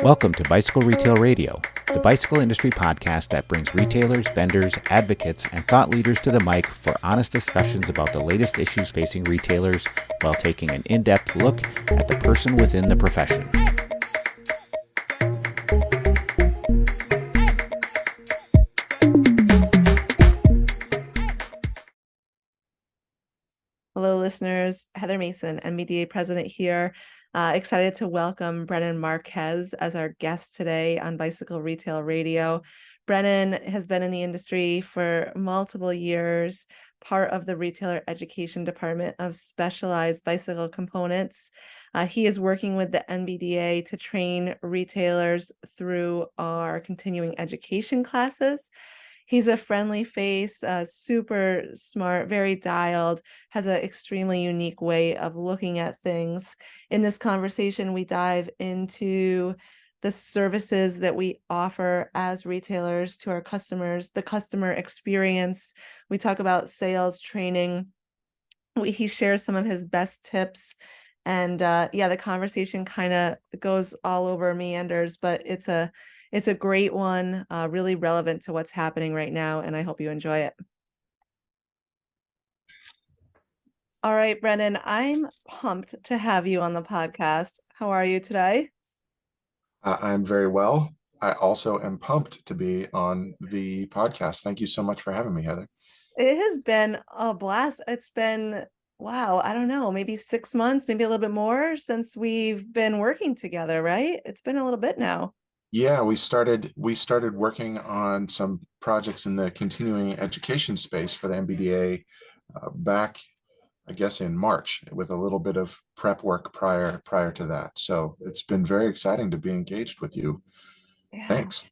Welcome to Bicycle Retail Radio, the bicycle industry podcast that brings retailers, vendors, advocates, and thought leaders to the mic for honest discussions about the latest issues facing retailers while taking an in-depth look at the person within the profession. Hello, listeners. Heather Mason, MBDA president here. Excited to welcome Brennan Marquez as our guest today on Bicycle Retail Radio. Brennan has been in the industry for multiple years, part of the retailer education department of Specialized Bicycle Components. He is working with the NBDA to train retailers through our continuing education classes. He's a friendly face, super smart, very dialed, has an extremely unique way of looking at things. In this conversation, we dive into the services that we offer as retailers to our customers, the customer experience. We talk about sales training. He shares some of his best tips. And the conversation kind of goes all over meanders, but it's a great one, really relevant to what's happening right now, and I hope you enjoy it. All right, Brennan, I'm pumped to have you on the podcast. How are you today? I'm very well. I also am pumped to be on the podcast. Thank you so much for having me, Heather. It has been a blast. It's been, wow, I don't know, maybe 6 months, maybe a little bit more since we've been working together, right? It's been a little bit now. Yeah, we started working on some projects in the continuing education space for the MBDA back, I guess, in March, with a little bit of prep work prior to that. So it's been very exciting to be engaged with you. Yeah. Thanks.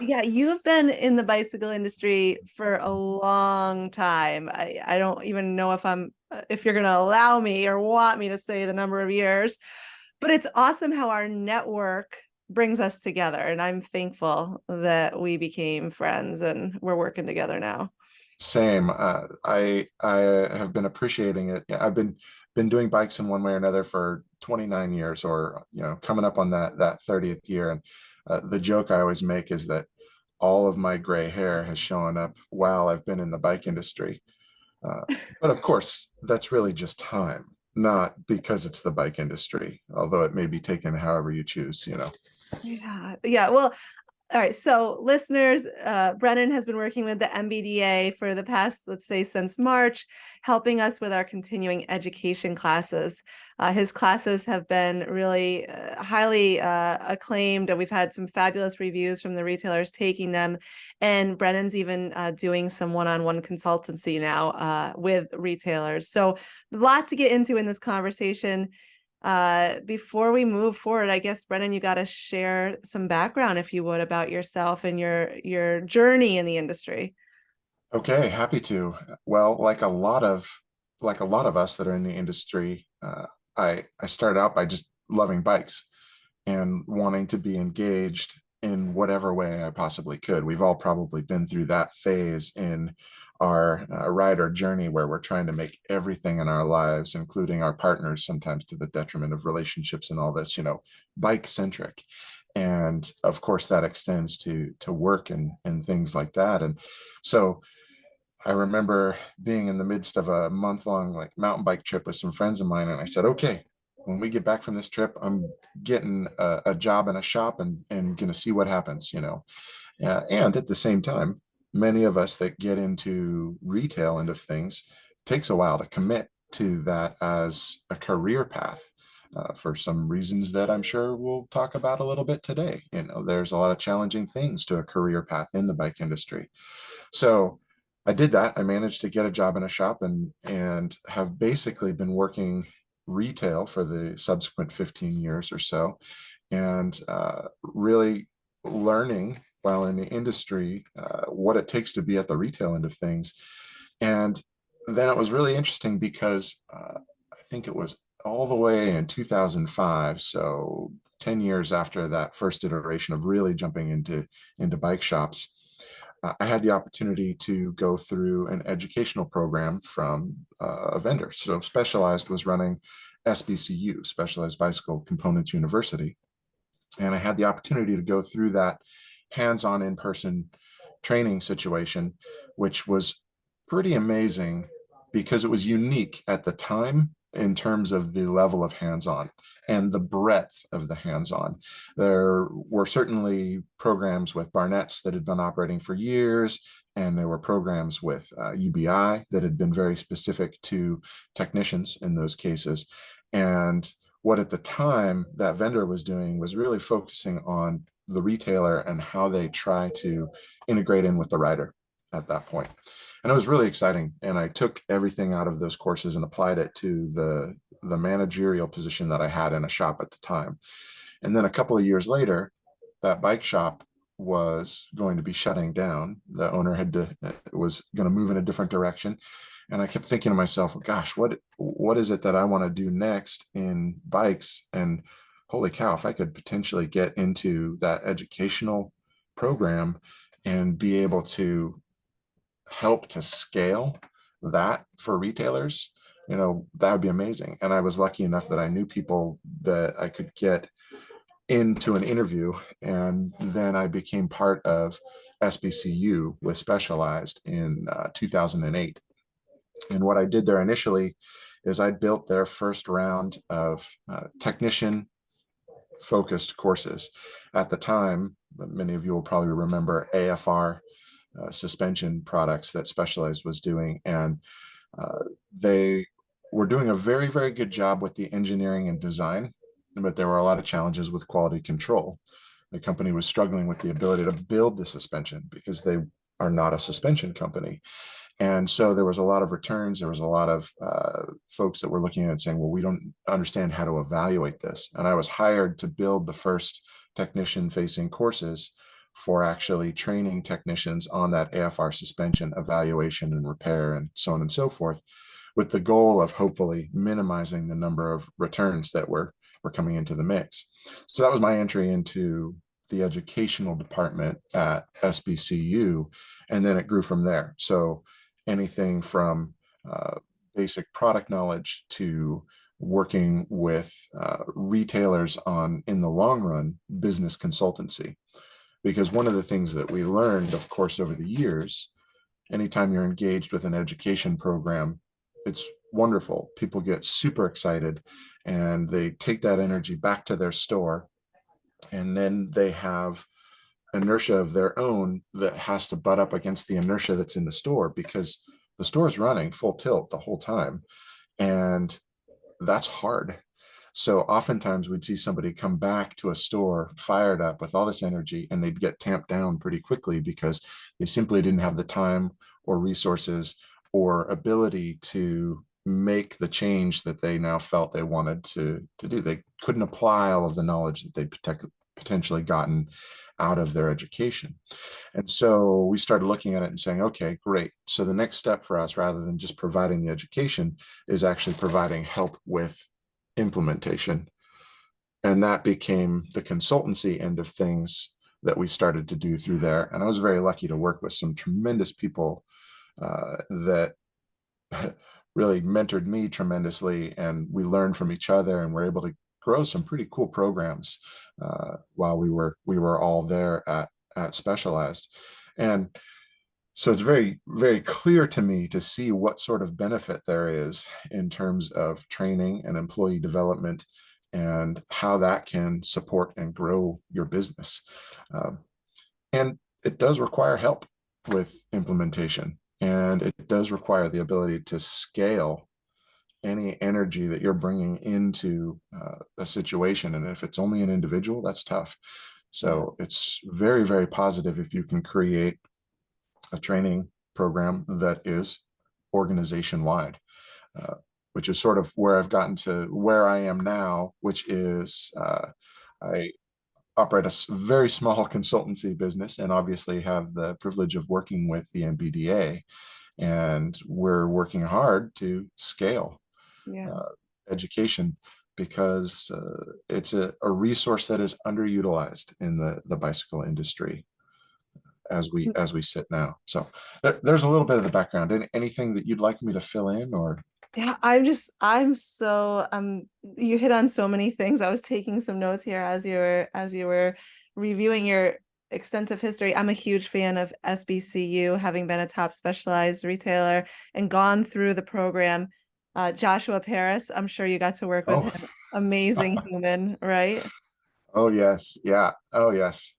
Yeah, you've been in the bicycle industry for a long time. I don't even know if you're going to allow me or want me to say the number of years, but it's awesome how our network brings us together. And I'm thankful that we became friends and we're working together now. Same. I have been appreciating it. I've been doing bikes in one way or another for 29 years, or coming up on that 30th year. And the joke I always make is that all of my gray hair has shown up while I've been in the bike industry. But of course, that's really just time, not because it's the bike industry, although it may be taken however you choose. Yeah. Well, all right. So listeners, Brennan has been working with the MBDA for the past, let's say, since March, helping us with our continuing education classes. His classes have been really highly acclaimed, and we've had some fabulous reviews from the retailers taking them. And Brennan's even doing some one-on-one consultancy now with retailers. So a lot to get into in this conversation. Before we move forward, I guess, Brennan, you got to share some background, if you would, about yourself and your journey in the industry. Okay, happy to. Well, like a lot of us that are in the industry, I started out by just loving bikes and wanting to be engaged in whatever way I possibly could. We've all probably been through that phase in our rider journey where we're trying to make everything in our lives, including our partners, sometimes to the detriment of relationships and all this, bike centric. And of course that extends to work and things like that. And so I remember being in the midst of a month-long mountain bike trip with some friends of mine, and I said, okay, when we get back from this trip, I'm getting a job in a shop and gonna see what happens, and at the same time, many of us that get into retail end of things takes a while to commit to that as a career path. For some reasons that I'm sure we'll talk about a little bit today. There's a lot of challenging things to a career path in the bike industry. So I did that. I managed to get a job in a shop and have basically been working retail for the subsequent 15 years or so, and really learning while in the industry what it takes to be at the retail end of things. And then it was really interesting because I think it was all the way in 2005, so 10 years after that first iteration of really jumping into bike shops, I had the opportunity to go through an educational program from a vendor. So Specialized was running SBCU, Specialized Bicycle Components University. And I had the opportunity to go through that hands-on in-person training situation, which was pretty amazing because it was unique at the time in terms of the level of hands-on and the breadth of the hands-on. There were certainly programs with Barnett's that had been operating for years, and there were programs with UBI that had been very specific to technicians in those cases. And what at the time that vendor was doing was really focusing on the retailer and how they try to integrate in with the rider at that point. And it was really exciting. And I took everything out of those courses and applied it to the managerial position that I had in a shop at the time. And then a couple of years later, that bike shop was going to be shutting down. The owner was going to move in a different direction. And I kept thinking to myself, gosh, what is it that I want to do next in bikes? And holy cow, if I could potentially get into that educational program and be able to help to scale that for retailers, that would be amazing. And I was lucky enough that I knew people that I could get into an interview, and then I became part of SBCU with Specialized in 2008. And what I did there initially is I built their first round of technician focused courses. At the time, many of you will probably remember AFR suspension products that Specialized was doing. And they were doing a very, very good job with the engineering and design, but there were a lot of challenges with quality control. The company was struggling with the ability to build the suspension because they are not a suspension company. And so there was a lot of returns. There was a lot of folks that were looking at it saying, well, we don't understand how to evaluate this. And I was hired to build the first technician facing courses for actually training technicians on that AFR suspension evaluation and repair and so on and so forth, with the goal of hopefully minimizing the number of returns that were coming into the mix. So that was my entry into the educational department at SBCU, and then it grew from there. So anything from basic product knowledge to working with retailers on, in the long run, business consultancy. Because one of the things that we learned, of course, over the years, anytime you're engaged with an education program, it's wonderful. People get super excited and they take that energy back to their store, and then they have inertia of their own that has to butt up against the inertia that's in the store, because the store is running full tilt the whole time, and that's hard. So oftentimes we'd see somebody come back to a store fired up with all this energy, and they'd get tamped down pretty quickly because they simply didn't have the time or resources or ability to make the change that they now felt they wanted to do. They couldn't apply all of the knowledge that they'd potentially gotten out of their education. And so we started looking at it and saying, okay, great. So the next step for us, rather than just providing the education, is actually providing help with implementation. And that became the consultancy end of things that we started to do through there. And I was very lucky to work with some tremendous people that really mentored me tremendously, and we learned from each other and were able to grow some pretty cool programs while we were all there at Specialized. And so it's very, very clear to me to see what sort of benefit there is in terms of training and employee development, and how that can support and grow your business. And it does require help with implementation, and it does require the ability to scale any energy that you're bringing into a situation. And if it's only an individual, that's tough. So it's very, very positive if you can create a training program that is organization wide, which is sort of where I've gotten to where I am now, which is I operate a very small consultancy business, and obviously have the privilege of working with the MBDA, and we're working hard to scale education, because it's a resource that is underutilized in the bicycle industry as we sit now. So there's a little bit of the background. Anything that you'd like me to fill in, or? Yeah, you hit on so many things. I was taking some notes here as you were reviewing your extensive history. I'm a huge fan of SBCU, having been a top specialized retailer and gone through the program. Joshua Paris, I'm sure you got to work with Oh, him. Amazing human, right? oh yes, yeah, oh yes.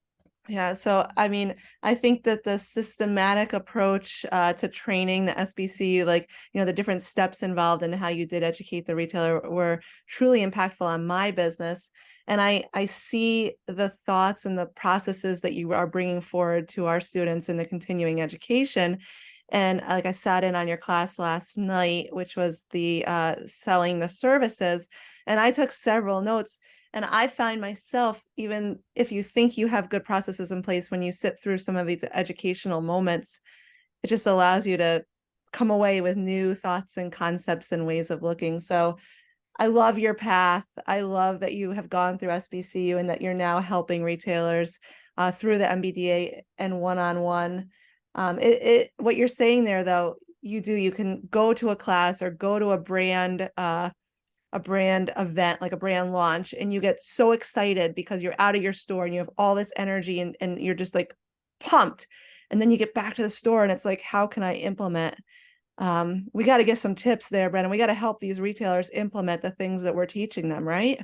Yeah, so I mean, I think that the systematic approach to training the SBCU, like, the different steps involved in how you did educate the retailer were truly impactful on my business. And I see the thoughts and the processes that you are bringing forward to our students in the continuing education. And like I sat in on your class last night, which was the selling the services, and I took several notes. And I find myself, even if you think you have good processes in place, when you sit through some of these educational moments, it just allows you to come away with new thoughts and concepts and ways of looking. So I love your path. I love that you have gone through SBCU and that you're now helping retailers through the MBDA and one-on-one. What you're saying there, though, you can go to a class or go to a brand event, like a brand launch, and you get so excited because you're out of your store and you have all this energy and you're just like pumped. And then you get back to the store and it's like, how can I implement? We got to get some tips there, Brennan. We got to help these retailers implement the things that we're teaching them, right?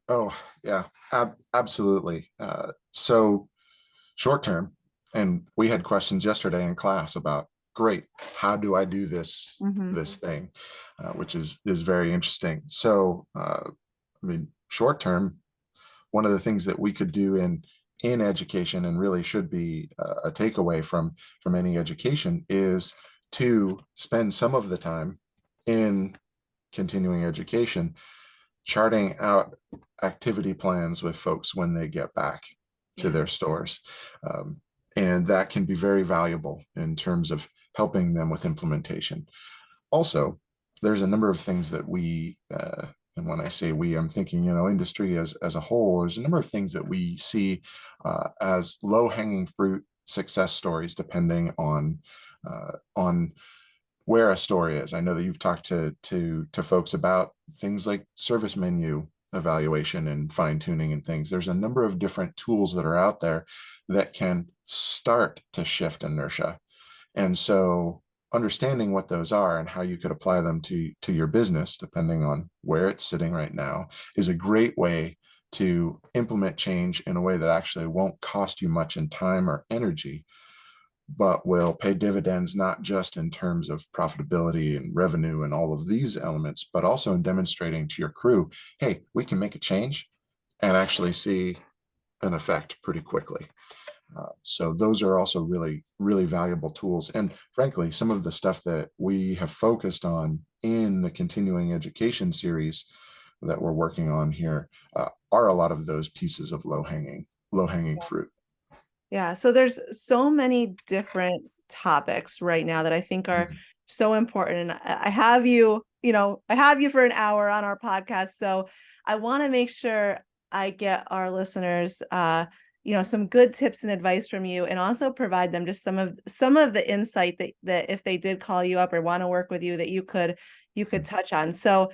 Oh yeah, absolutely. So short term, and we had questions yesterday in class about, great, how do I do this thing, which is very interesting. So I mean, short term, one of the things that we could do in education, and really should be a takeaway from any education, is to spend some of the time in continuing education charting out activity plans with folks when they get back to their stores. And that can be very valuable in terms of helping them with implementation. Also, there's a number of things that and when I say we, I'm thinking, industry as a whole, there's a number of things that we see as low-hanging fruit success stories, depending on where a store is. I know that you've talked to folks about things like service menu evaluation and fine tuning and things. There's a number of different tools that are out there that can start to shift inertia. And so understanding what those are and how you could apply them to your business, depending on where it's sitting right now, is a great way to implement change in a way that actually won't cost you much in time or energy, but will pay dividends, not just in terms of profitability and revenue and all of these elements, but also in demonstrating to your crew, hey, we can make a change and actually see an effect pretty quickly. So those are also really, really valuable tools. And frankly, some of the stuff that we have focused on in the continuing education series that we're working on here are a lot of those pieces of low-hanging fruit. Yeah, so there's so many different topics right now that I think are so important. And I have I have you for an hour on our podcast. So I want to make sure I get our listeners some good tips and advice from you, and also provide them just some of the insight that if they did call you up or want to work with you, that you could touch on. So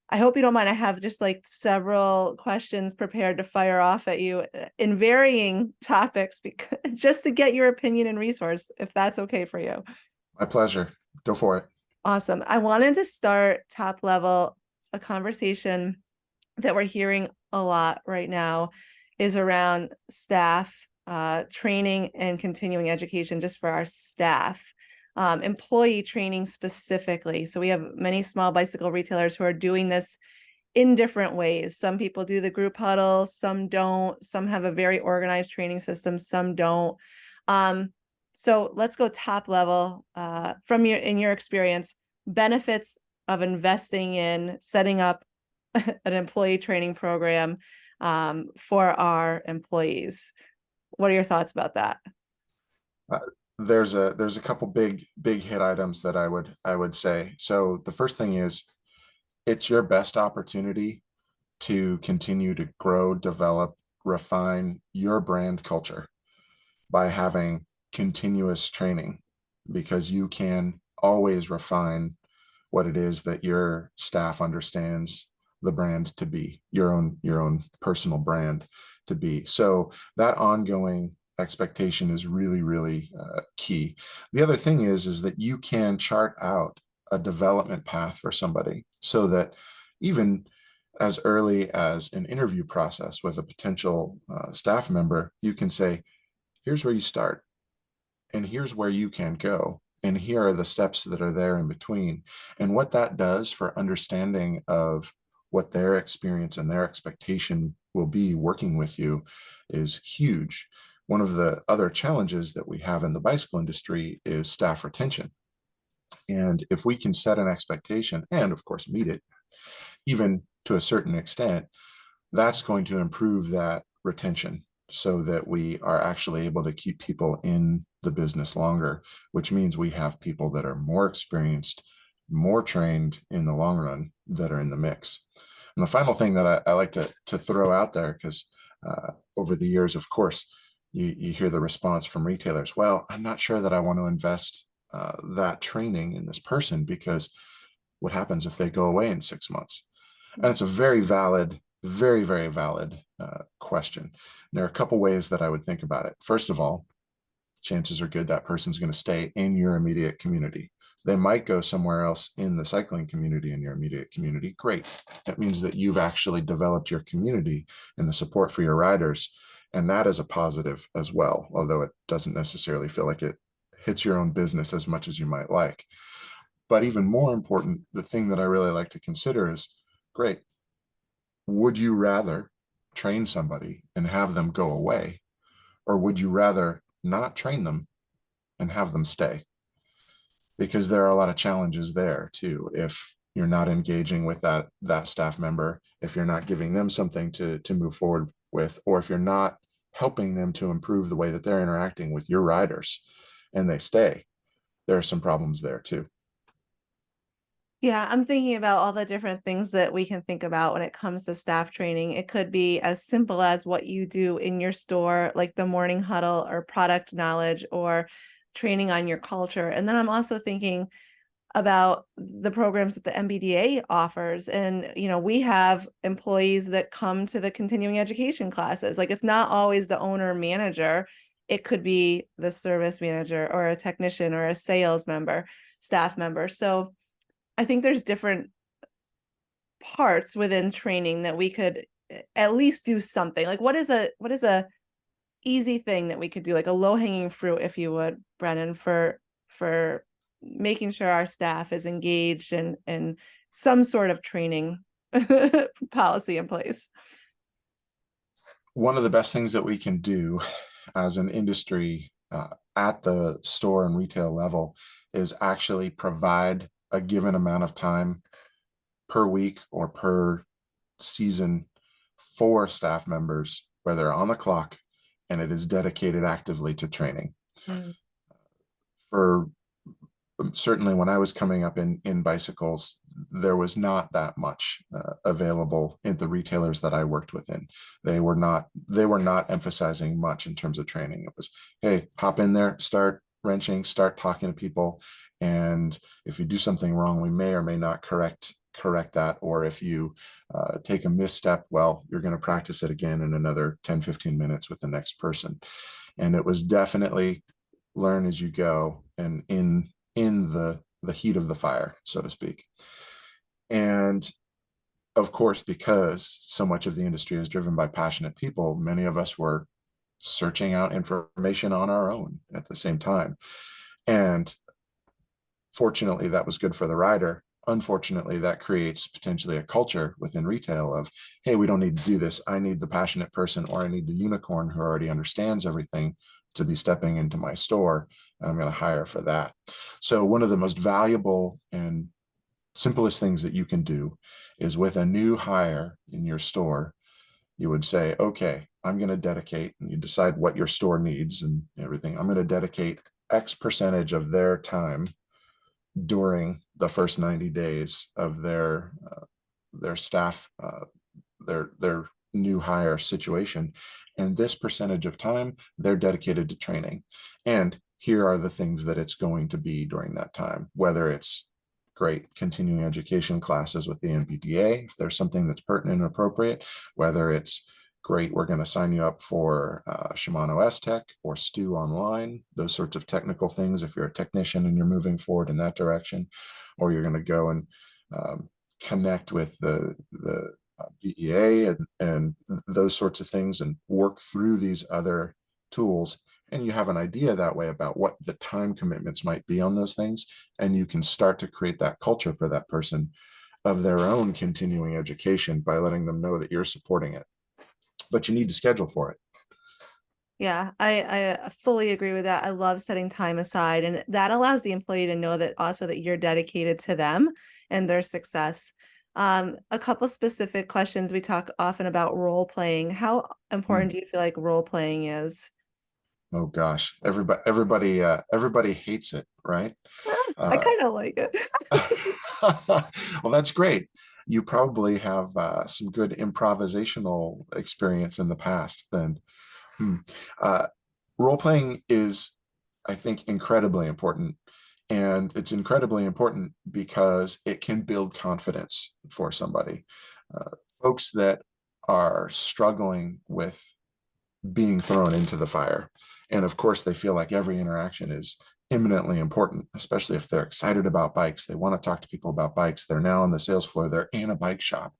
I hope you don't mind. I have just like several questions prepared to fire off at you in varying topics, because just to get your opinion and resource, if that's okay for you. My pleasure. Go for it. Awesome. I wanted to start top level. A conversation that we're hearing a lot right now is around staff, training and continuing education just for our staff. Employee training specifically. So we have many small bicycle retailers who are doing this in different ways. Some people do the group huddle, some don't. Some have a very organized training system, some don't. So let's go top level. In your experience, benefits of investing in setting up an employee training program for our employees. What are your thoughts about that? There's a couple big hit items that I would say. So the first thing is, it's your best opportunity to continue to grow, develop, refine your brand culture by having continuous training, because you can always refine what it is that your staff understands the brand to be, your own personal brand to be. So that ongoing expectation is really key. The other thing is that you can chart out a development path for somebody, so that even as early as an interview process with a potential staff member, you can say, here's where you start, and here's where you can go, and here are the steps that are there in between. And what that does for understanding of what their experience and their expectation will be working with you is huge. One of the other challenges that we have in the bicycle industry is staff retention. And if we can set an expectation and, of course, meet it, even to a certain extent, that's going to improve that retention, so that we are actually able to keep people in the business longer, which means we have people that are more experienced, more trained in the long run that are in the mix. And the final thing that I like to throw out there, because over the years, of course, you hear the response from retailers, well, I'm not sure that I want to invest that training in this person, because what happens if they go away in 6 months? And it's a very valid, very valid question. And there are a couple ways that I would think about it. First of all, chances are good that person's going to stay in your immediate community. They might go somewhere else in the cycling community in your immediate community. Great. That means that you've actually developed your community and the support for your riders. And that is a positive as well, although it doesn't necessarily feel like it hits your own business as much as you might like. But even more important, the thing that I really like to consider is, great, would you rather train somebody and have them go away, or would you rather not train them and have them stay? Because there are a lot of challenges there too. If you're not engaging with that staff member, if you're not giving them something to move forward with, or if you're not helping them to improve the way that they're interacting with your riders and they stay, there are some problems there too. Yeah, I'm thinking about all the different things that we can think about when it comes to staff training. It could be as simple as what you do in your store, like the morning huddle or product knowledge or training on your culture. And then I'm also thinking about the programs that the MBDA offers. And, we have employees that come to the continuing education classes. Like, it's not always the owner manager. It could be the service manager or a technician or a sales member, staff member. So I think there's different parts within training that we could at least do something. Like, what is a easy thing that we could do, like a low-hanging fruit, if you would, Brennan, for making sure our staff is engaged in some sort of training policy in place? One of the best things that we can do as an industry at the store and retail level is actually provide a given amount of time per week or per season for staff members where they're on the clock and it is dedicated actively to training. For certainly when I was coming up in bicycles, there was not that much available in the retailers that I worked within. They were not emphasizing much in terms of training. It was, hey, hop in there, start wrenching, start talking to people. And if you do something wrong, we may or may not correct that. Or if you take a misstep, well, you're going to practice it again in another 10-15 minutes with the next person. And it was definitely learn as you go and in the heat of the fire, so to speak. And of course, because so much of the industry is driven by passionate people, many of us were searching out information on our own at the same time. And fortunately, that was good for the rider. Unfortunately, that creates potentially a culture within retail of, hey, we don't need to do this. I need the passionate person, or I need the unicorn who already understands everything to be stepping into my store. And I'm going to hire for that. So one of the most valuable and simplest things that you can do is with a new hire in your store, you would say, okay, I'm going to dedicate, and you decide what your store needs and everything. I'm going to dedicate X percentage of their time during the first 90 days of their staff, their new hire situation. And this percentage of time, they're dedicated to training. And here are the things that it's going to be during that time, whether it's great continuing education classes with the NBDA. If there's something that's pertinent and appropriate, whether it's great, we're going to sign you up for Shimano S-Tech or Stu Online, those sorts of technical things if you're a technician and you're moving forward in that direction, or you're going to go and connect with the BEA and those sorts of things and work through these other tools. And you have an idea that way about what the time commitments might be on those things. And you can start to create that culture for that person of their own continuing education by letting them know that you're supporting it. But you need to schedule for it. Yeah, I fully agree with that. I love setting time aside, and that allows the employee to know that also that you're dedicated to them and their success. A couple specific questions. We talk often about role playing. How important do you feel like role playing is? Oh gosh, everybody hates it, right? I kind of like it. Well, that's great. You probably have some good improvisational experience in the past then. Role playing is, I think, incredibly important. And it's incredibly important because it can build confidence for somebody. Folks that are struggling with being thrown into the fire. And of course, they feel like every interaction is eminently important, especially if they're excited about bikes. They want to talk to people about bikes. They're now on the sales floor. They're in a bike shop,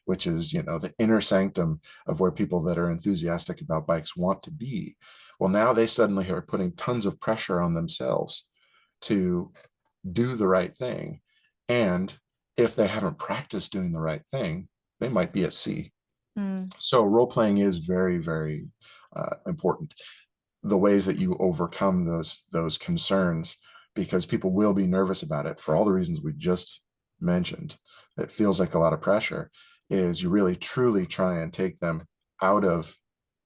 which is, the inner sanctum of where people that are enthusiastic about bikes want to be. Well, now they suddenly are putting tons of pressure on themselves to do the right thing. And if they haven't practiced doing the right thing, they might be at sea. So role playing is very, very important. The ways that you overcome those concerns, because people will be nervous about it for all the reasons we just mentioned. It feels like a lot of pressure. Is you really truly try and take them out of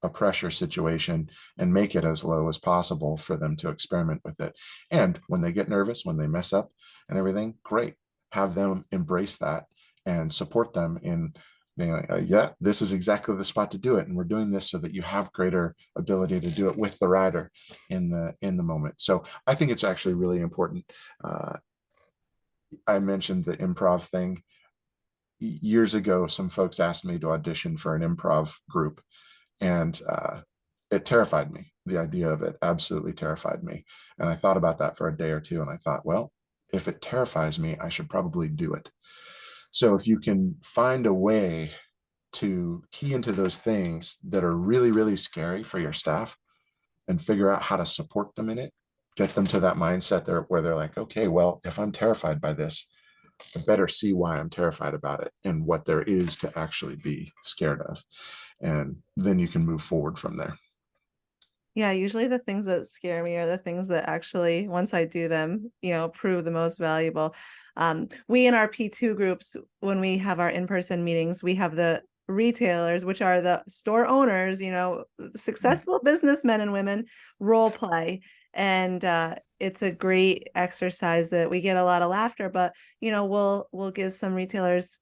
a pressure situation and make it as low as possible for them to experiment with it. And when they get nervous, when they mess up and everything, great. Have them embrace that and support them in being like, yeah, this is exactly the spot to do it. And we're doing this so that you have greater ability to do it with the rider in the moment. So I think it's actually really important. I mentioned the improv thing. Years ago, some folks asked me to audition for an improv group, and it terrified me. The idea of it absolutely terrified me. And I thought about that for a day or two, and I thought, well, if it terrifies me, I should probably do it. So if you can find a way to key into those things that are really, really scary for your staff and figure out how to support them in it, get them to that mindset there where they're like, okay, well, if I'm terrified by this, I better see why I'm terrified about it and what there is to actually be scared of. And then you can move forward from there. Yeah, usually the things that scare me are the things that actually, once I do them, prove the most valuable. We in our P2 groups, when we have our in-person meetings, we have the retailers, which are the store owners, successful businessmen and women, role play. And it's a great exercise that we get a lot of laughter, but we'll give some retailers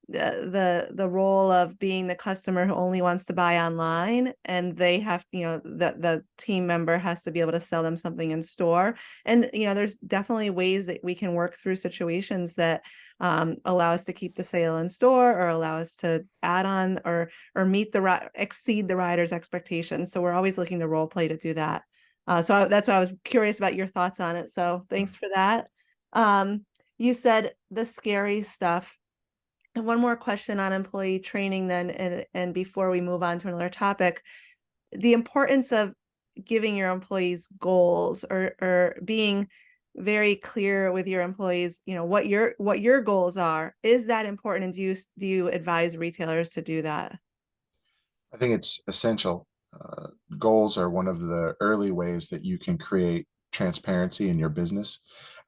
the role of being the customer who only wants to buy online, and they have, the team member has to be able to sell them something in store. And there's definitely ways that we can work through situations that allow us to keep the sale in store, or allow us to add on or exceed the rider's expectations. So we're always looking to role play to do that. So that's why I was curious about your thoughts on it. So thanks for that. You said the scary stuff. And one more question on employee training then, and before we move on to another topic, the importance of giving your employees goals, or being very clear with your employees, what your goals are. Is that important? And do you advise retailers to do that? I think it's essential. Goals are one of the early ways that you can create transparency in your business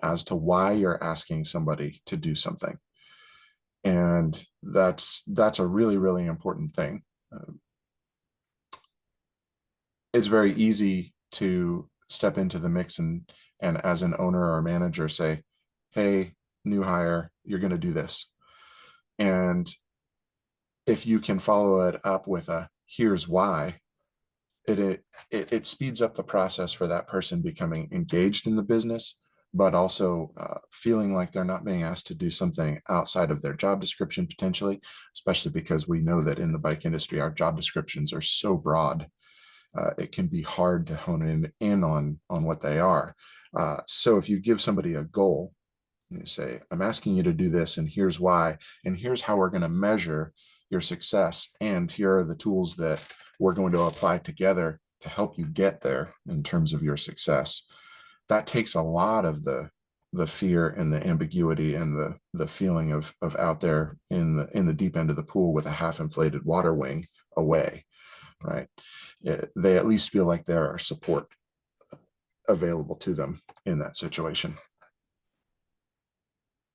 as to why you're asking somebody to do something. And that's a really, really important thing. It's very easy to step into the mix and as an owner or manager say, hey, new hire, you're going to do this. And if you can follow it up with a here's why, it speeds up the process for that person becoming engaged in the business, but also feeling like they're not being asked to do something outside of their job description potentially, especially because we know that in the bike industry, our job descriptions are so broad. It can be hard to hone in on what they are. So if you give somebody a goal, you say, I'm asking you to do this, and here's why, and here's how we're going to measure your success, and here are the tools that we're going to apply together to help you get there in terms of your success. That takes a lot of the fear and the ambiguity and the feeling of out there in the deep end of the pool with a half inflated water wing away, right? They at least feel like there are support available to them in that situation.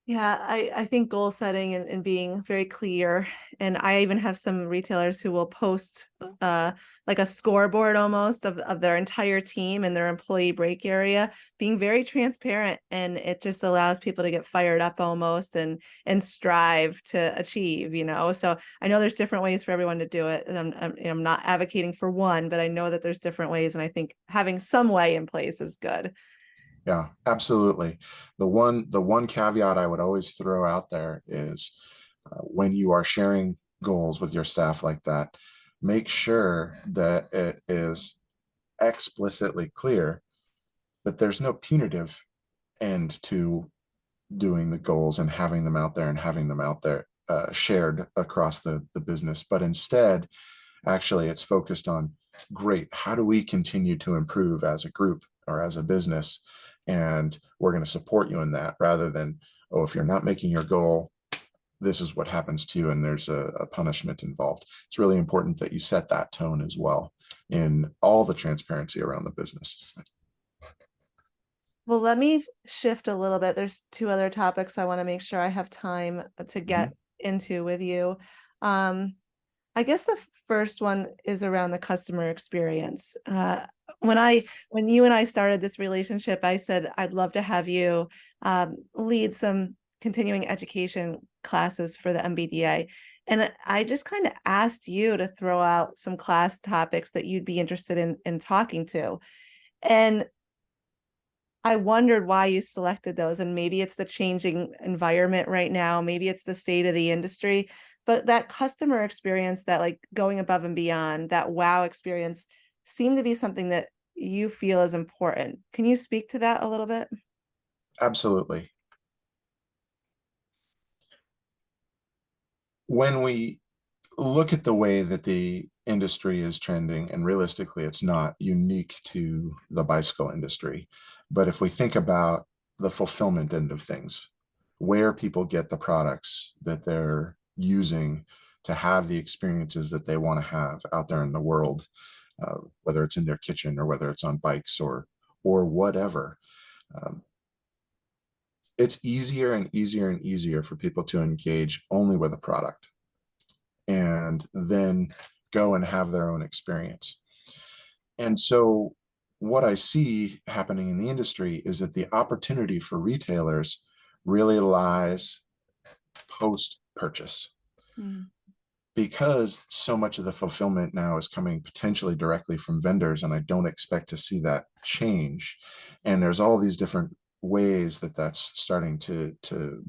Yeah, I think goal setting and being very clear. And I even have some retailers who will post like a scoreboard almost of their entire team and their employee break area, being very transparent. And it just allows people to get fired up almost and strive to achieve, So I know there's different ways for everyone to do it. I'm not advocating for one, but I know that there's different ways. And I think having some way in place is good. Yeah, absolutely. The one caveat I would always throw out there is when you are sharing goals with your staff like that, make sure that it is explicitly clear that there's no punitive end to doing the goals and having them out there shared across the business, but instead, actually, it's focused on, great, how do we continue to improve as a group or as a business? And we're going to support you in that, rather than, oh, if you're not making your goal, this is what happens to you, and there's a punishment involved. It's really important that you set that tone as well in all the transparency around the business. Well, let me shift a little bit. There's two other topics I want to make sure I have time to get into with you. I guess the first one is around the customer experience. When you and I started this relationship, I said, I'd love to have you lead some continuing education classes for the MBDA. And I just kind of asked you to throw out some class topics that you'd be interested in talking to. And I wondered why you selected those, and maybe it's the changing environment right now, maybe it's the state of the industry, but that customer experience, that like going above and beyond, that wow experience seemed to be something that you feel is important. Can you speak to that a little bit? Absolutely. When we look at the way that the industry is trending, and realistically, it's not unique to the bicycle industry. But if we think about the fulfillment end of things, where people get the products that they're using to have the experiences that they want to have out there in the world, whether it's in their kitchen or whether it's on bikes or whatever, it's easier and easier and easier for people to engage only with a product and then go and have their own experience. And so what I see happening in the industry is that the opportunity for retailers really lies post-purchase. Because so much of the fulfillment now is coming potentially directly from vendors, and I don't expect to see that change. And there's all these different ways that that's starting to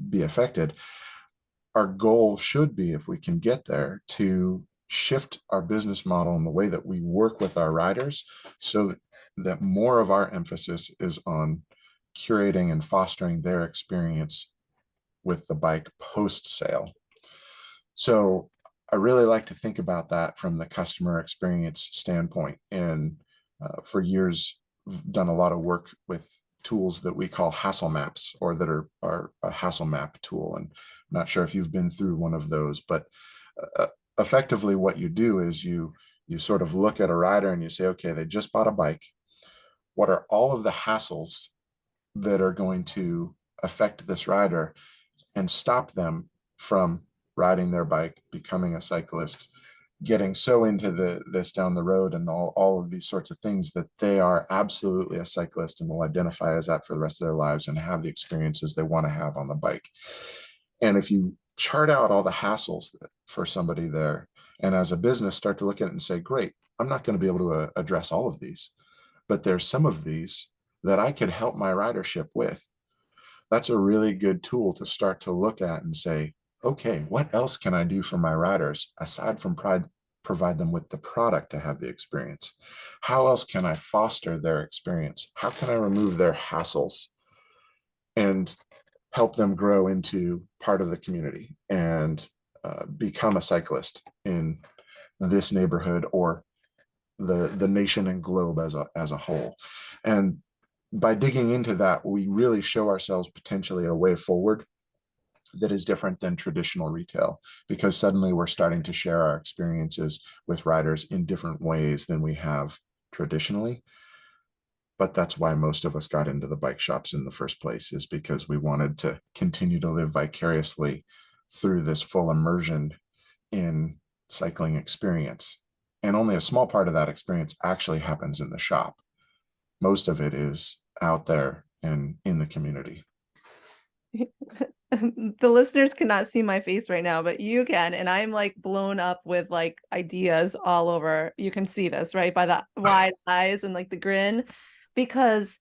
be affected. Our goal should be, if we can get there, to shift our business model and the way that we work with our riders, so that more of our emphasis is on curating and fostering their experience with the bike post-sale. So I really like to think about that from the customer experience standpoint. And for years, I've done a lot of work with tools that we call hassle maps, or that are a hassle map tool. And I'm not sure if you've been through one of those, but effectively what you do is you sort of look at a rider and you say, okay, they just bought a bike. What are all of the hassles that are going to affect this rider and stop them from riding their bike, becoming a cyclist, getting so into this down the road, and all of these sorts of things that they are absolutely a cyclist and will identify as that for the rest of their lives and have the experiences they want to have on the bike. And if you chart out all the hassles for somebody there, and as a business start to look at it and say, great, I'm not going to be able to address all of these, but there's some of these that I could help my ridership with. that's a really good tool to start to look at and say, okay, what else can I do for my riders aside from provide them with the product to have the experience? How else can I foster their experience? How can I remove their hassles and help them grow into part of the community and become a cyclist in this neighborhood or the nation and globe as a whole? And by digging into that, we really show ourselves potentially a way forward that is different than traditional retail, because suddenly we're starting to share our experiences with riders in different ways than we have traditionally. But that's why most of us got into the bike shops in the first place, is because we wanted to continue to live vicariously through this full immersion in cycling experience. And only a small part of that experience actually happens in the shop. Most of it is out there and in the community. The listeners cannot see my face right now, but you can, and I'm like blown up with like ideas all over. You can see this, right, by the wide eyes and like the grin, because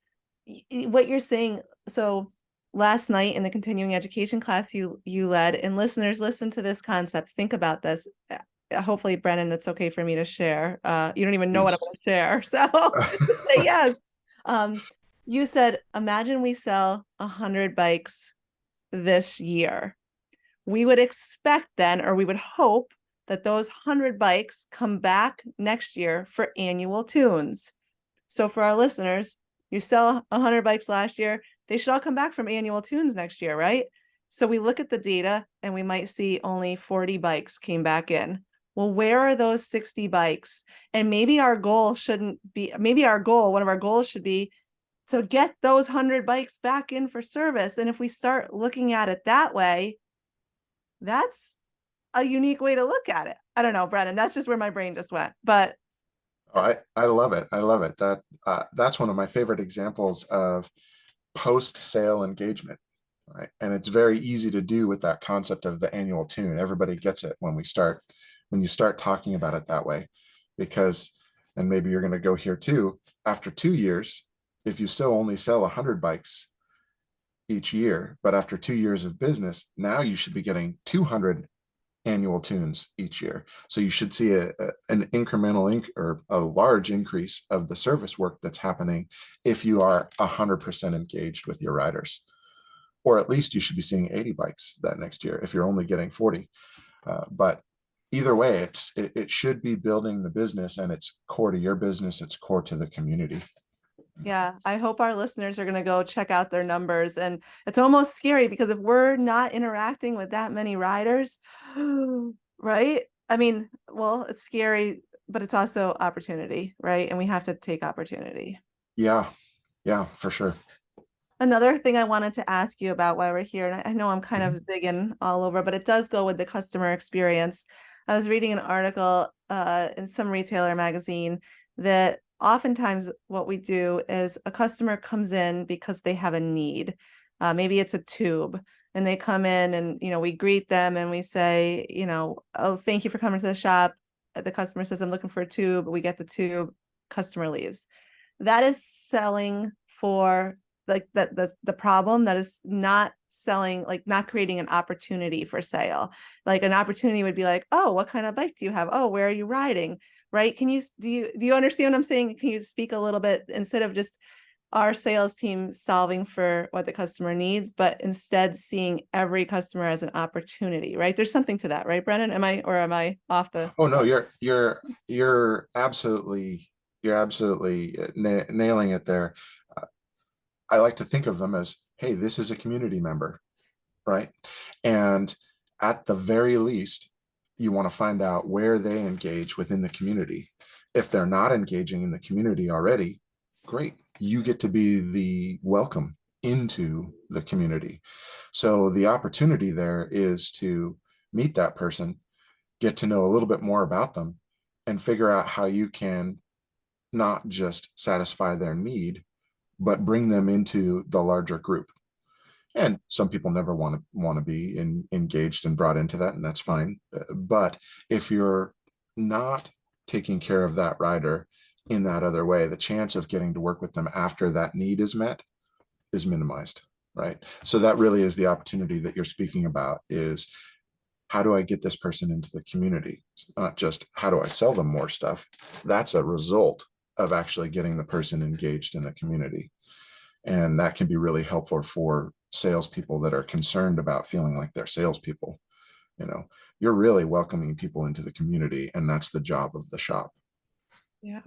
what you're saying. So last night in the continuing education class you led, and listeners, listen to this concept, think about this. Hopefully, Brennan, it's okay for me to share. You don't even know what I'm going to share, so say yes. You said, imagine we sell 100 bikes this year. We would expect then, or we would hope, that those 100 bikes come back next year for annual tunes. So for our listeners, you sell 100 bikes last year, they should all come back from annual tunes next year, right? So we look at the data and we might see only 40 bikes came back in. Well, where are those 60 bikes? And maybe our goal shouldn't be, one of our goals should be to get those 100 bikes back in for service. And if we start looking at it that way, that's a unique way to look at it. I don't know, Brennan, that's just where my brain just went. But I love it. I love it. That's one of my favorite examples of post-sale engagement, right? And it's very easy to do with that concept of the annual tune. Everybody gets it when you start talking about it that way, because, and maybe you're going to go here too, after 2 years, if you still only sell 100 bikes each year, but after 2 years of business, now you should be getting 200 annual tunes each year. So you should see an incremental or a large increase of the service work that's happening if you are 100% engaged with your riders. Or at least you should be seeing 80 bikes that next year if you're only getting 40. But either way, it should be building the business, and it's core to your business. It's core to the community. Yeah, I hope our listeners are going to go check out their numbers. And it's almost scary, because if we're not interacting with that many riders, right? I mean, well, it's scary, but it's also opportunity, right? And we have to take opportunity. Yeah, for sure. Another thing I wanted to ask you about while we're here, and I know I'm kind of zigging all over, but it does go with the customer experience. I was reading an article in some retailer magazine that oftentimes what we do is a customer comes in because they have a need. Maybe it's a tube, and they come in and, we greet them and we say, oh, thank you for coming to the shop. The customer says, I'm looking for a tube. We get the tube, customer leaves. That is selling for like the problem. That is not selling, like not creating an opportunity for sale. Like an opportunity would be like, oh, what kind of bike do you have? Oh, where are you riding? Right? Do you understand what I'm saying? Can you speak a little bit, instead of just our sales team solving for what the customer needs, but instead seeing every customer as an opportunity, right? There's something to that, right, Brennan? Am I off the? Oh no, you're absolutely nailing it there. I like to think of them as, hey, this is a community member, right? And at the very least, you want to find out where they engage within the community. If they're not engaging in the community already, great. You get to be the welcome into the community. So the opportunity there is to meet that person, get to know a little bit more about them, and figure out how you can not just satisfy their need, but bring them into the larger group. And some people never want to be engaged and brought into that, and that's fine. But if you're not taking care of that rider in that other way, the chance of getting to work with them after that need is met is minimized. right? So that really is the opportunity that you're speaking about, is how do I get this person into the community? It's not just how do I sell them more stuff. That's a result of actually getting the person engaged in the community. And that can be really helpful for salespeople that are concerned about feeling like they're salespeople. You know, you're really welcoming people into the community, and that's the job of the shop. Yeah.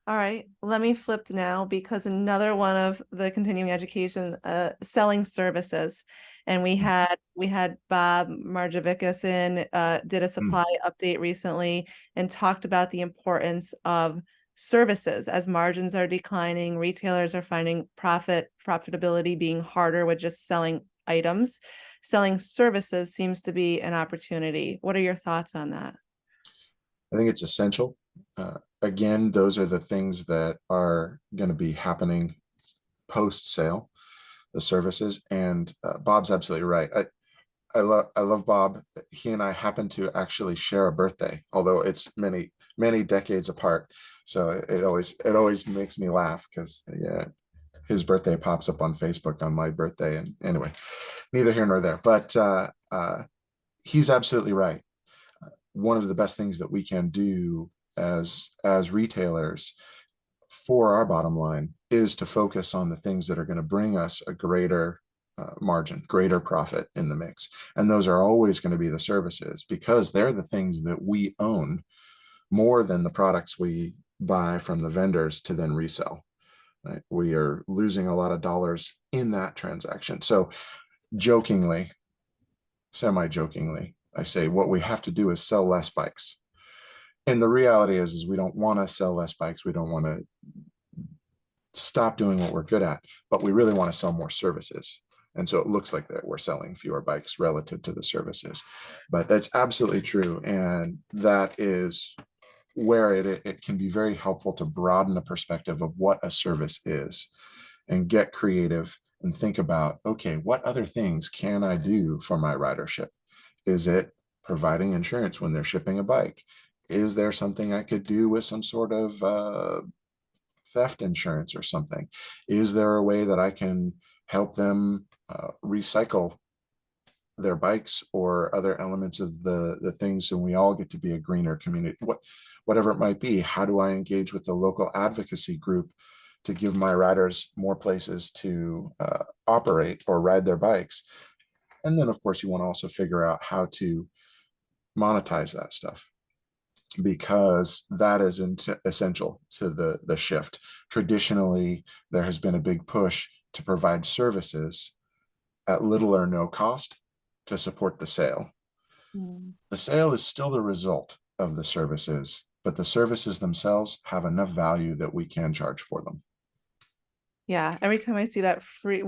All right, let me flip now, because another one of the continuing education, selling services, and we had Bob Marjavickas in, did a supply update recently and talked about the importance of services as margins are declining. Retailers are finding profitability being harder with just selling items. Selling services seems to be an opportunity. What are your thoughts on that? I think it's essential. Again, those are the things that are going to be happening post sale, the services. And Bob's absolutely right. I love Bob. He and I happen to actually share a birthday, although it's many decades apart. So it always makes me laugh, because yeah, his birthday pops up on Facebook on my birthday. And anyway, neither here nor there. But he's absolutely right. One of the best things that we can do as retailers for our bottom line is to focus on the things that are going to bring us a greater margin, greater profit in the mix. And those are always going to be the services, because they're the things that we own more than the products we buy from the vendors to then resell. Right? We are losing a lot of dollars in that transaction. So jokingly, semi-jokingly, I say what we have to do is sell less bikes. And the reality is we don't want to sell less bikes. We don't want to stop doing what we're good at, but we really want to sell more services. And so it looks like that we're selling fewer bikes relative to the services, but that's absolutely true. And that is where it can be very helpful to broaden the perspective of what a service is and get creative and think about, okay, what other things can I do for my ridership? Is it providing insurance when they're shipping a bike? Is there something I could do with some sort of theft insurance or something? Is there a way that I can help them recycle their bikes or other elements of the things, so we all get to be a greener community, whatever it might be? How do I engage with the local advocacy group to give my riders more places to operate or ride their bikes? And then of course you want to also figure out how to monetize that stuff, because that is essential to the shift. Traditionally, there has been a big push to provide services at little or no cost to support the sale. The sale is still the result of the services, but the services themselves have enough value that we can charge for them. Yeah, every time I see that free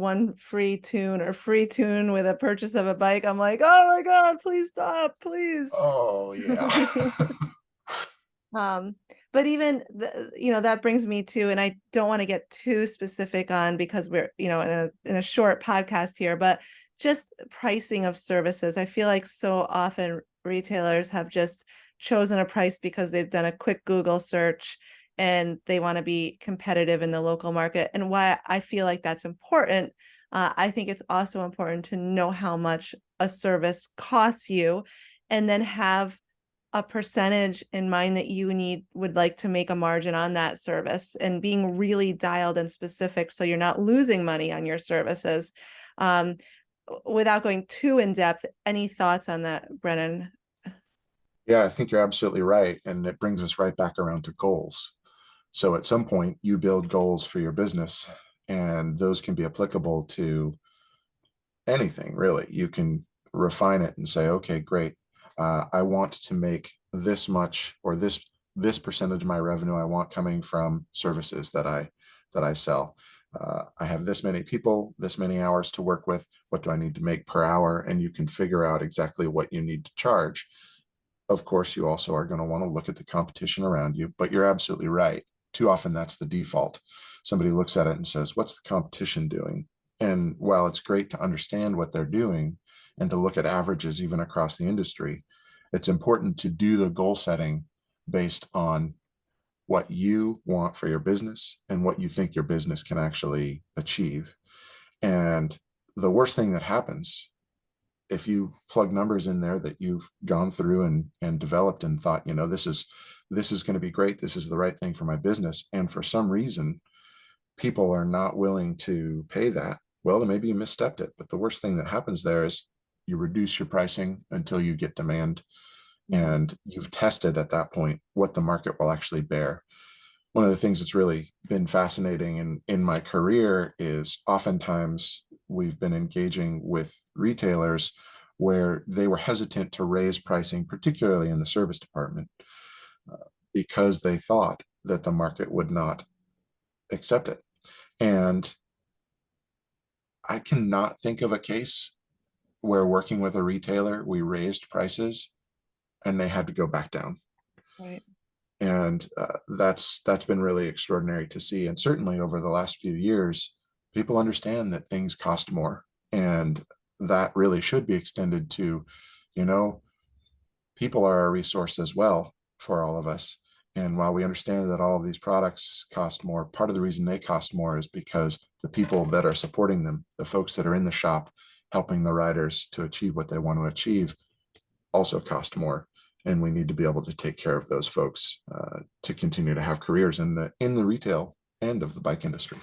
tune with a purchase of a bike, I'm like, oh my God, please stop, please. Oh yeah. But even that brings me to, and I don't want to get too specific on, because we're in a short podcast here, but just pricing of services. I feel like so often retailers have just chosen a price because they've done a quick Google search and they want to be competitive in the local market. And why I feel like that's important, I think it's also important to know how much a service costs you, and then have a percentage in mind that you would like to make a margin on that service, and being really dialed and specific so you're not losing money on your services. Without going too in depth, any thoughts on that, Brennan? Yeah, I think you're absolutely right. And it brings us right back around to goals. So at some point you build goals for your business, and those can be applicable to anything really. You can refine it and say, okay, great. I want to make this much, or this percentage of my revenue I want coming from services that I sell. I have this many people, this many hours to work with. What do I need to make per hour? And you can figure out exactly what you need to charge. Of course, you also are going to want to look at the competition around you, but you're absolutely right. Too often that's the default. Somebody looks at it and says, what's the competition doing? And while it's great to understand what they're doing and to look at averages even across the industry, it's important to do the goal setting based on what you want for your business and what you think your business can actually achieve. And the worst thing that happens, if you plug numbers in there that you've gone through and developed and thought, this is going to be great, this is the right thing for my business, and for some reason people are not willing to pay that, well, then maybe you misstepped it. But the worst thing that happens there is you reduce your pricing until you get demand, and you've tested at that point what the market will actually bear. One of the things that's really been fascinating in my career is oftentimes we've been engaging with retailers where they were hesitant to raise pricing, particularly in the service department, because they thought that the market would not accept it. And I cannot think of a case where, working with a retailer, we raised prices and they had to go back down. Right. And that's been really extraordinary to see. And certainly over the last few years, people understand that things cost more, and that really should be extended to, people are a resource as well for all of us. And while we understand that all of these products cost more, part of the reason they cost more is because the people that are supporting them, the folks that are in the shop helping the riders to achieve what they want to achieve, also cost more. And we need to be able to take care of those folks to continue to have careers in the retail end of the bike industry.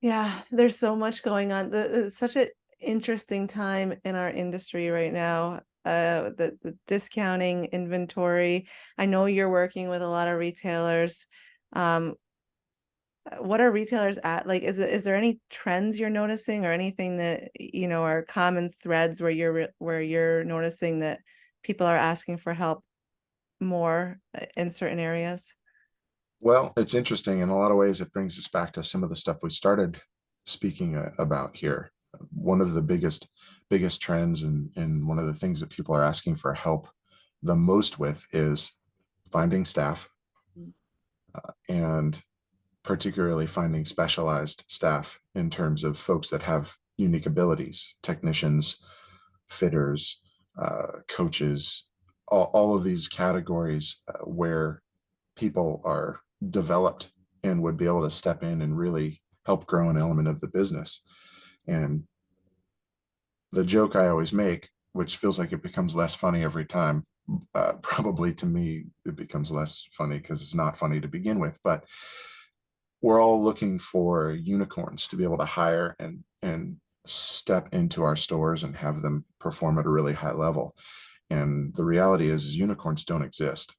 Yeah, there's so much going on. It's such an interesting time in our industry right now. The discounting, inventory. I know you're working with a lot of retailers. What are retailers at? Like, is there any trends you're noticing, or anything that are common threads where you're noticing that people are asking for help more in certain areas? Well, it's interesting. In a lot of ways, it brings us back to some of the stuff we started speaking about here. One of the biggest trends, and one of the things that people are asking for help the most with, is finding staff, and particularly finding specialized staff in terms of folks that have unique abilities, technicians, fitters, coaches, all of these categories where people are developed and would be able to step in and really help grow an element of the business. And the joke I always make, which feels like it becomes less funny every time, probably to me, it becomes less funny because it's not funny to begin with, but we're all looking for unicorns to be able to hire and step into our stores and have them perform at a really high level. And the reality is unicorns don't exist.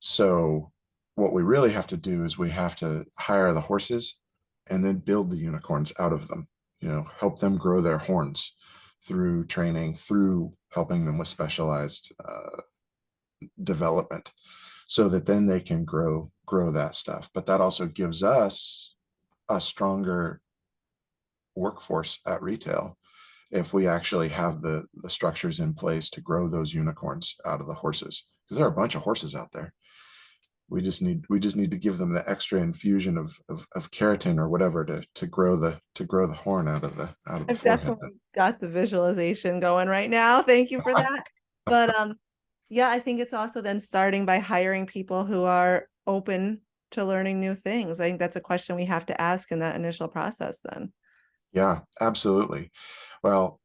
So what we really have to do is we have to hire the horses and then build the unicorns out of them, help them grow their horns through training, through helping them with specialized development, so that then they can grow that stuff. But that also gives us a stronger workforce at retail if we actually have the structures in place to grow those unicorns out of the horses, because there are a bunch of horses out there. We just need to give them the extra infusion of keratin or whatever to grow the horn out of the I've forehead. definitely got the visualization going right now. Thank you for that. But yeah, I think it's also then starting by hiring people who are open to learning new things. I think that's a question we have to ask in that initial process then. Yeah, absolutely. Well,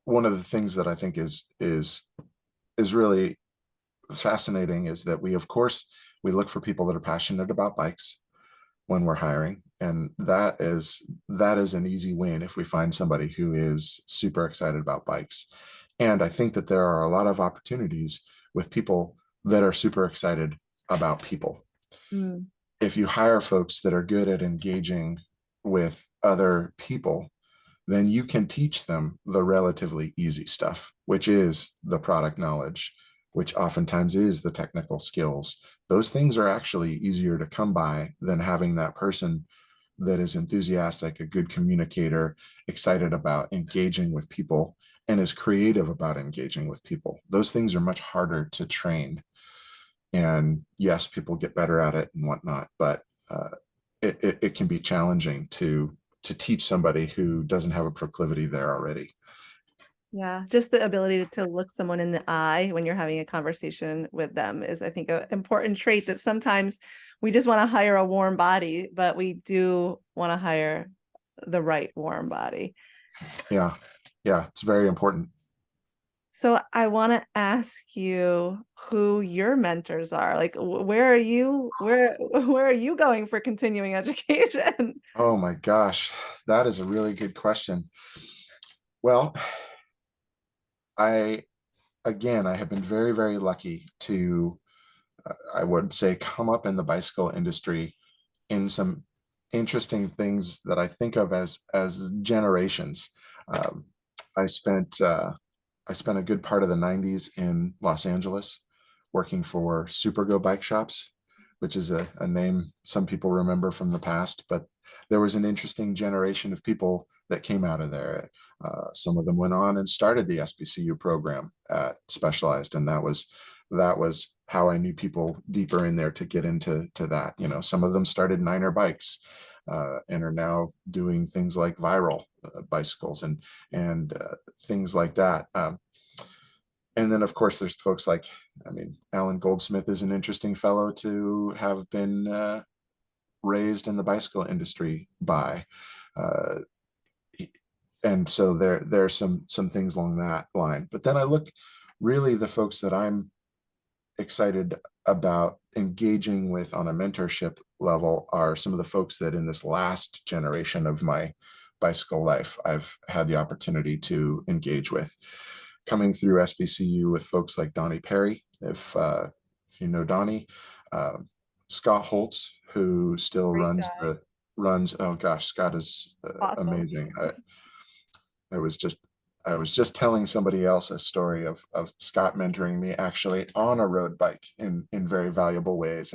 one of the things that I think is really fascinating is that we look for people that are passionate about bikes when we're hiring, and that is an easy win if we find somebody who is super excited about bikes. And I think that there are a lot of opportunities with people that are super excited about people. If you hire folks that are good at engaging with other people, then you can teach them the relatively easy stuff, which is the product knowledge, which oftentimes is the technical skills. Those things are actually easier to come by than having that person that is enthusiastic, a good communicator, excited about engaging with people, and is creative about engaging with people. Those things are much harder to train. And yes, people get better at it and whatnot, but it can be challenging to teach somebody who doesn't have a proclivity there already. Yeah, just the ability to look someone in the eye when you're having a conversation with them is, I think, an important trait that sometimes we just want to hire a warm body, but we do want to hire the right warm body. Yeah. Yeah. It's very important. So I want to ask you who your mentors are. Like, where are you? Where are you going for continuing education? Oh my gosh. That is a really good question. Well, I, again, I have been very, very lucky to, I would say, come up in the bicycle industry in some interesting things that I think of as generations. Um, I spent I spent a good part of the 90s in Los Angeles working for Supergo bike shops, which is a name some people remember from the past, but there was an interesting generation of people that came out of there. Some of them went on and started the SBCU program at Specialized, and that was how I knew people deeper in there to get into that. You know, some of them started Niner bikes and are now doing things like viral bicycles and things like that. And then, of course, there's folks like, I mean, Alan Goldsmith is an interesting fellow to have been raised in the bicycle industry by. Uh, and so there's some things along that line. But then I look, really the folks that I'm excited about engaging with on a mentorship level are some of the folks that in this last generation of my bicycle life I've had the opportunity to engage with, coming through SBCU with folks like Donnie Perry, if you know Donnie, um, Scott Holtz, who still Great runs guy. oh gosh, Scott is Awesome. amazing. I was just I was just telling somebody else a story of Scott mentoring me actually on a road bike in very valuable ways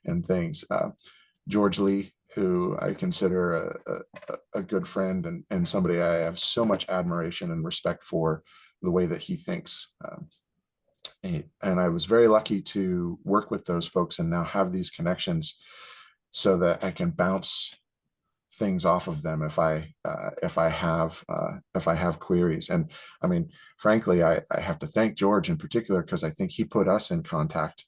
and things. George Lee, who I consider a good friend and somebody I have so much admiration and respect for the way that he thinks. And I was very lucky to work with those folks and now have these connections so that I can bounce things off of them if I have queries. And I mean, frankly, I have to thank George in particular because I think he put us in contact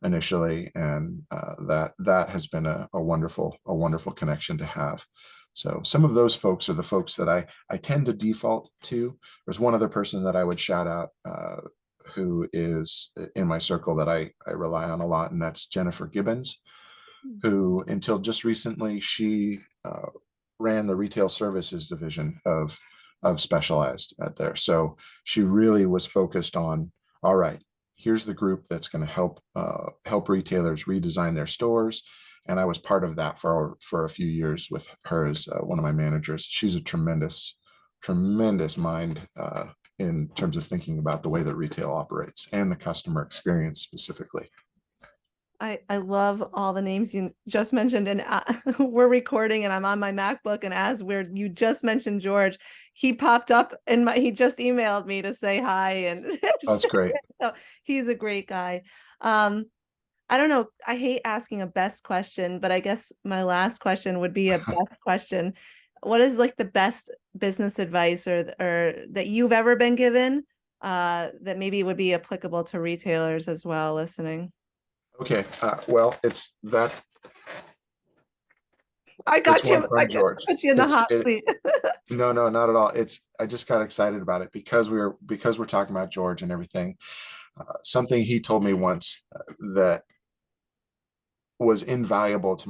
initially, and that has been a wonderful connection to have. So some of those folks are the folks that I tend to default to. There's one other person that I would shout out who is in my circle that I rely on a lot, and that's Jennifer Gibbons, who until just recently she ran the retail services division of Specialized at there. So she really was focused on, all right, here's the group that's going to help retailers redesign their stores. And I was part of that for a few years with her as one of my managers. She's a tremendous mind in terms of thinking about the way that retail operates and the customer experience specifically. I love all the names you just mentioned, and we're recording, and I'm on my MacBook, and as you just mentioned George, he popped up and he just emailed me to say hi, and That's great. so he's a great guy. I don't know. I hate asking a best question, but I guess my last question would be a best question. What is like the best business advice or that you've ever been given that maybe would be applicable to retailers as well listening? Okay, well, it's that. I It's got one you. I from George. put you in the hot seat. No, no, not at all. I just got excited about it because we're talking about George and everything. Something he told me once that was invaluable to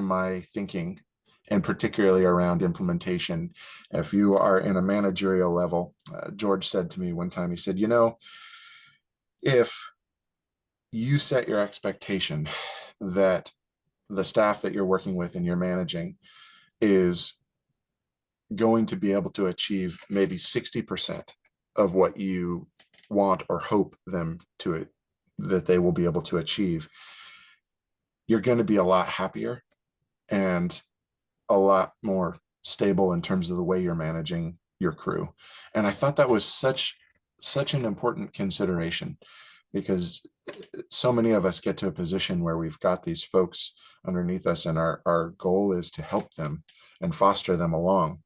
my thinking, and particularly around implementation. If you are in a managerial level, George said to me one time, he said, if you set your expectation that the staff that you're working with and you're managing is going to be able to achieve maybe 60% of what you want or hope that they will be able to achieve, you're going to be a lot happier and a lot more stable in terms of the way you're managing your crew. And I thought that was such an important consideration, because so many of us get to a position where we've got these folks underneath us and our goal is to help them and foster them along.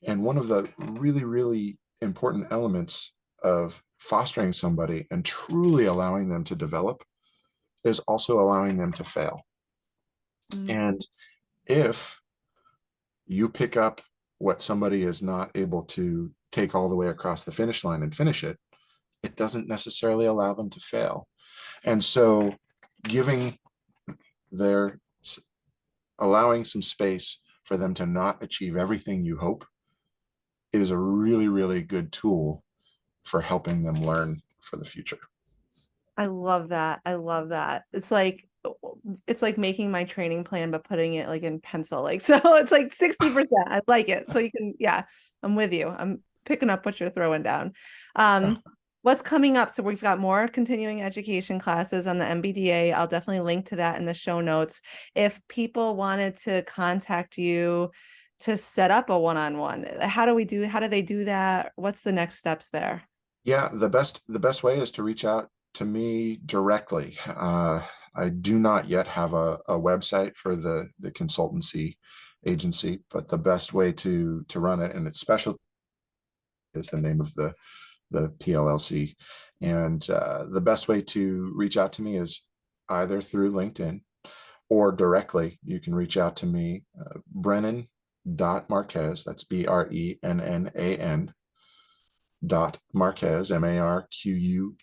And one of the really, really important elements of fostering somebody and truly allowing them to develop is also allowing them to fail. And if You pick up what somebody is not able to take all the way across the finish line and finish it, it doesn't necessarily allow them to fail. And so giving their, allowing some space for them to not achieve everything you hope is a really, really good tool for helping them learn for the future. I love that. I love that. It's like making my training plan, but putting it like in pencil. Like, so it's like 60%. I like it. So you can, yeah, I'm with you. I'm picking up what you're throwing down. What's coming up? So we've got more continuing education classes on the MBDA. I'll definitely link to that in the show notes. If people wanted to contact you to set up a one-on-one, how do they do that? What's the next steps there? Yeah, the best way is to reach out to me directly. I do not yet have a website for the consultancy agency, but the best way to run it, and it's Specialty is the name of the PLLC. And the best way to reach out to me is either through LinkedIn or directly. You can reach out to me, Brennan.Marquez, that's BRENNAN .Marquez, MARQUEZ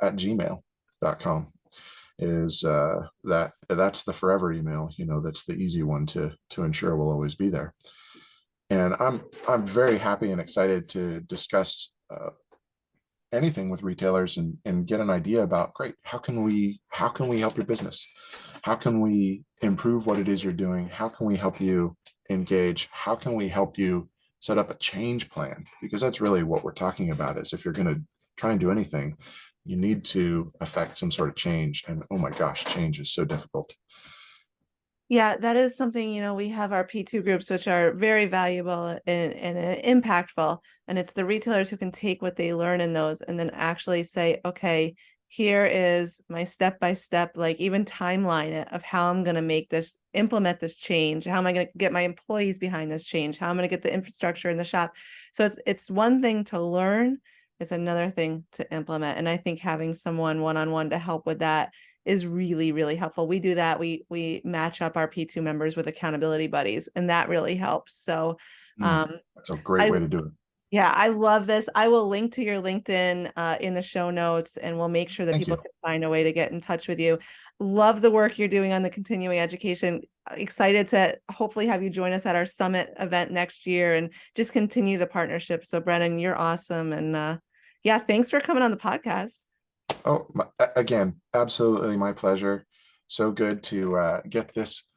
@gmail.com is that's the forever email. That's the easy one to ensure will always be there. And I'm very happy and excited to discuss anything with retailers and get an idea about, great, how can we help your business? How can we improve what it is you're doing? How can we help you engage? How can we help you set up a change plan? Because that's really what we're talking about, is if you're going to try and do anything, you need to affect some sort of change. And oh my gosh, change is so difficult. Yeah, that is something, we have our P2 groups, which are very valuable and impactful. And it's the retailers who can take what they learn in those and then actually say, okay, here is my step-by-step, like even timeline of how I'm going to implement this change. How am I going to get my employees behind this change? How am I going to get the infrastructure in the shop? So it's one thing to learn. It's another thing to implement. And I think having someone one-on-one to help with that is really, really helpful. We do that. We match up our P2 members with accountability buddies, and that really helps. So that's a great way to do it. Yeah, I love this. I will link to your LinkedIn in the show notes, and we'll make sure that people can find a way to get in touch with you. Love the work you're doing on the continuing education. Excited to hopefully have you join us at our summit event next year and just continue the partnership. So Brennan, you're awesome. And yeah, thanks for coming on the podcast. Oh, again, absolutely my pleasure. So good to get this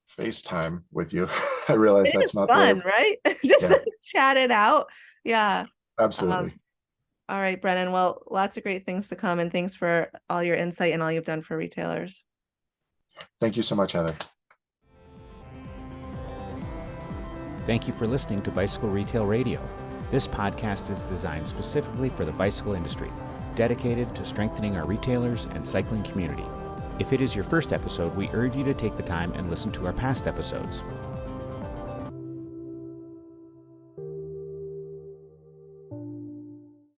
FaceTime with you. I realize that's not fun, right? Just chat it out. Yeah, absolutely. All right, Brennan. Well, lots of great things to come, and thanks for all your insight and all you've done for retailers. Thank you so much, Heather. Thank you for listening to Bicycle Retail Radio. This podcast is designed specifically for the bicycle industry, dedicated to strengthening our retailers and cycling community. If it is your first episode, we urge you to take the time and listen to our past episodes.